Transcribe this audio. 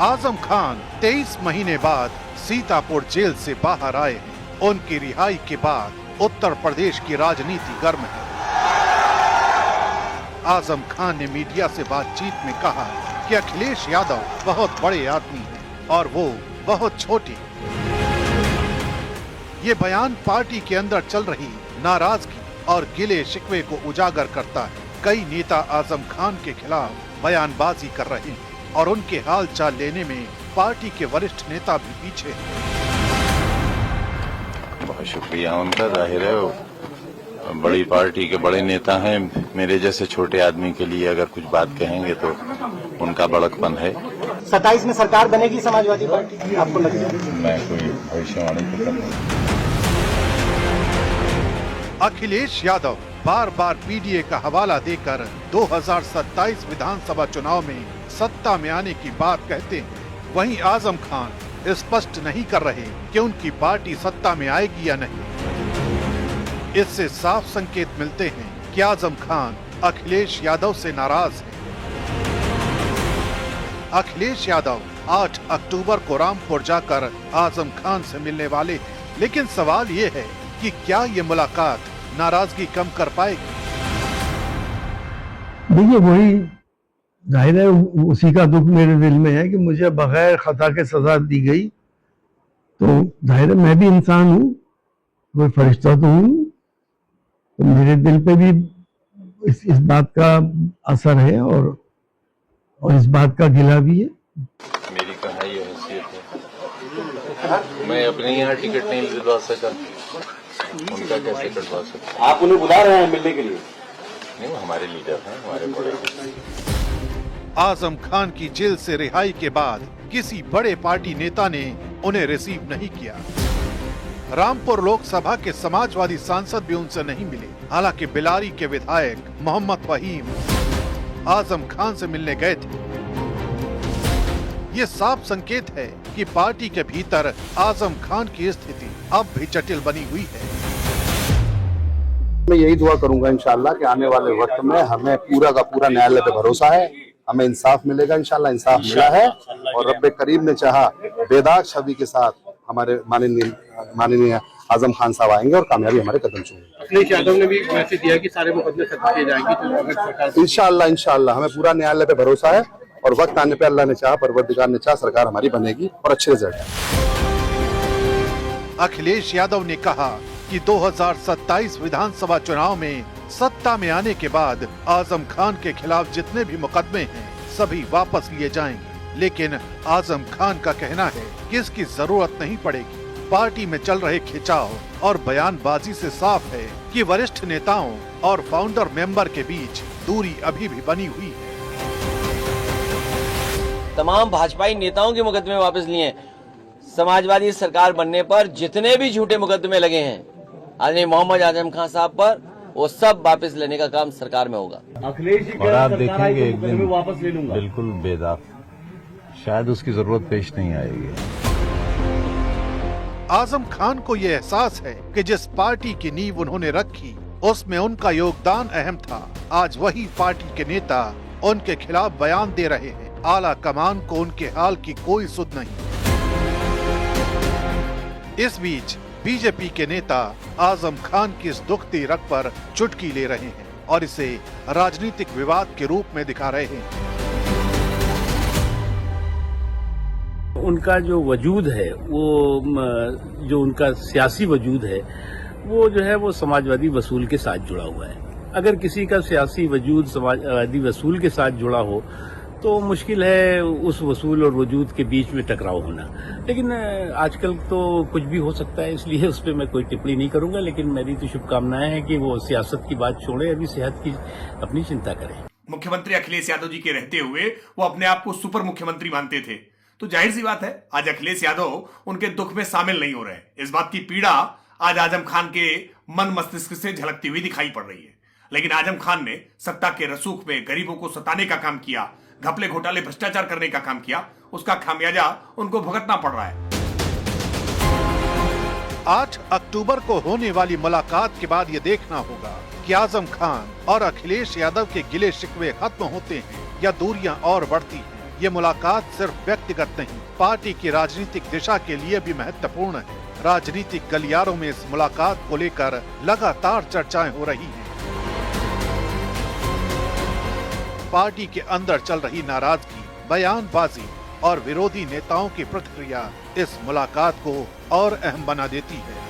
आजम खान 23 महीने बाद सीतापुर जेल से बाहर आए हैं। उनकी रिहाई के बाद उत्तर प्रदेश की राजनीति गर्म है। आजम खान ने मीडिया से बातचीत में कहा कि अखिलेश यादव बहुत बड़े आदमी हैं और वो बहुत छोटे। ये बयान पार्टी के अंदर चल रही नाराजगी और गिले शिकवे को उजागर करता है। कई नेता आजम खान के खिलाफ बयानबाजी कर रहे हैं और उनके हाल चाल लेने में पार्टी के वरिष्ठ नेता भी पीछे हैं। बहुत शुक्रिया उनका, जाहिर है वो बड़ी पार्टी के बड़े नेता हैं। मेरे जैसे छोटे आदमी के लिए अगर कुछ बात कहेंगे तो उनका बड़कपन है। 27 में सरकार बनेगी समाजवादी पार्टी, आपको लगता है? मैं कोई भविष्यवाणी तो कर नहीं। अखिलेश यादव बार बार पीडीए का हवाला देकर 2027 विधानसभा चुनाव में सत्ता में आने की बात कहते हैं। वहीं आजम खान स्पष्ट नहीं कर रहे कि उनकी पार्टी सत्ता में आएगी या नहीं। इससे साफ संकेत मिलते हैं कि आजम खान अखिलेश यादव से नाराज हैं। अखिलेश यादव 8 अक्टूबर को रामपुर जाकर आजम खान से मिलने वाले हैं, लेकिन सवाल ये है कि क्या ये मुलाकात नाराजगी कम कर पाएगी? देखिए, वही जाहिर है, उसी का दुख मेरे दिल में है कि मुझे बगैर खता के सजा दी गई। तो जाहिर है मैं भी इंसान हूँ, कोई फरिश्ता तो हूँ, तो मेरे दिल पे भी इस बात का असर है और इस बात का गिला भी है। मेरी कहाँ ये हैसियत है, मैं अपने यहाँ टिकट नहीं दिलवा सका, उनका कैसे कटवा सकता? आप उन्हें बुला रहे हैं मिलने के लिए? नहीं, वो हमारे लीडर हैं, हमारे बड़े। आजम खान की जेल से रिहाई के बाद किसी बड़े पार्टी नेता ने उन्हें रिसीव नहीं किया। रामपुर लोकसभा के समाजवादी सांसद भी उनसे नहीं मिले। हालांकि बिलारी के विधायक मोहम्मद फहीम आजम खान से मिलने गए थे। ये साफ संकेत है कि पार्टी के भीतर आजम खान की स्थिति अब भी जटिल बनी हुई है। मैं यही दुआ करूंगा इंशाल्लाह कि आने वाले वक्त में हमें पूरा का पूरा न्यायालय पे भरोसा है, हमें इंसाफ मिलेगा। इंशाल्लाह इंसाफ मिला है और रब्बे करीम ने चाहा बेदाग छवि के साथ हमारे माननीय आजम खान साहब आएंगे और कामयाबी हमारे कदम चूमेंगे। अखिलेश यादव ने भी मैसेज दिया कि सारे मुकदमे खत्म किए जाएंगे, तो इंशाल्लाह हमें पूरा न्यायालय पे भरोसा है और वक्त आने पे अल्लाह ने चाहा, परवरदिगार ने चाहा, सरकार हमारी बनेगी और अच्छे रिजल्ट है। अखिलेश यादव ने कहा कि 2027 विधानसभा चुनाव में सत्ता में आने के बाद आजम खान के खिलाफ जितने भी मुकदमे हैं सभी वापस लिए जाएंगे। लेकिन आजम खान का कहना है कि इसकी जरूरत नहीं पड़ेगी। पार्टी में चल रहे खिंचाव और बयानबाजी से साफ है कि वरिष्ठ नेताओं और फाउंडर मेंबर के बीच दूरी अभी भी बनी हुई है। तमाम भाजपाई नेताओं के मुकदमे वापस लिए। समाजवादी सरकार बनने पर जितने भी झूठे मुकदमे लगे हैं आदरणीय मोहम्मद आजम खान साहब पर, वो सब वापस लेने का काम सरकार में होगा। अखिलेश जी और आप देखेंगे एक दिन वापस ले लूंगा, बिल्कुल बेदाग, शायद उसकी जरूरत पेश नहीं आएगी। आजम खान को ये एहसास है कि जिस पार्टी की नींव उन्होंने रखी उसमें उनका योगदान अहम था। आज वही पार्टी के नेता उनके खिलाफ बयान दे रहे हैं। आला कमान को उनके हाल की कोई सुध नहीं। इस बीच बीजेपी के नेता आजम खान की इस दुखती रग पर चुटकी ले रहे हैं और इसे राजनीतिक विवाद के रूप में दिखा रहे हैं। उनका जो वजूद है, वो जो उनका सियासी वजूद है, वो जो है वो समाजवादी वसूल के साथ जुड़ा हुआ है। अगर किसी का सियासी वजूद समाजवादी वसूल के साथ जुड़ा हो तो मुश्किल है उस वसूल और वजूद के बीच में टकराव होना। लेकिन आजकल तो कुछ भी हो सकता है, इसलिए उस पर मैं कोई टिप्पणी नहीं करूंगा। लेकिन मेरी तो शुभकामनाएं हैं कि वो सियासत की बात छोड़े, अभी सेहत की अपनी चिंता करें। मुख्यमंत्री अखिलेश यादव जी के रहते हुए वो अपने आप को सुपर मुख्यमंत्री मानते थे, तो जाहिर सी बात है आज अखिलेश यादव उनके दुख में शामिल नहीं हो रहे। इस बात की पीड़ा आज आजम खान के मन मस्तिष्क से झलकती हुई दिखाई पड़ रही है। लेकिन आजम खान ने सत्ता के रसूख में गरीबों को सताने का काम किया, घपले घोटाले भ्रष्टाचार करने का काम किया, उसका खामियाजा उनको भुगतना पड़ रहा है। 8 अक्टूबर को होने वाली मुलाकात के बाद ये देखना होगा कि आजम खान और अखिलेश यादव के गिले शिकवे खत्म होते हैं या दूरियां और बढ़ती हैं। ये मुलाकात सिर्फ व्यक्तिगत नहीं, पार्टी की राजनीतिक दिशा के लिए भी महत्वपूर्ण है। राजनीतिक गलियारों में इस मुलाकात को लेकर लगातार चर्चाएं हो रही हैं। पार्टी के अंदर चल रही नाराजगी, बयानबाजी और विरोधी नेताओं की प्रतिक्रिया इस मुलाकात को और अहम बना देती है।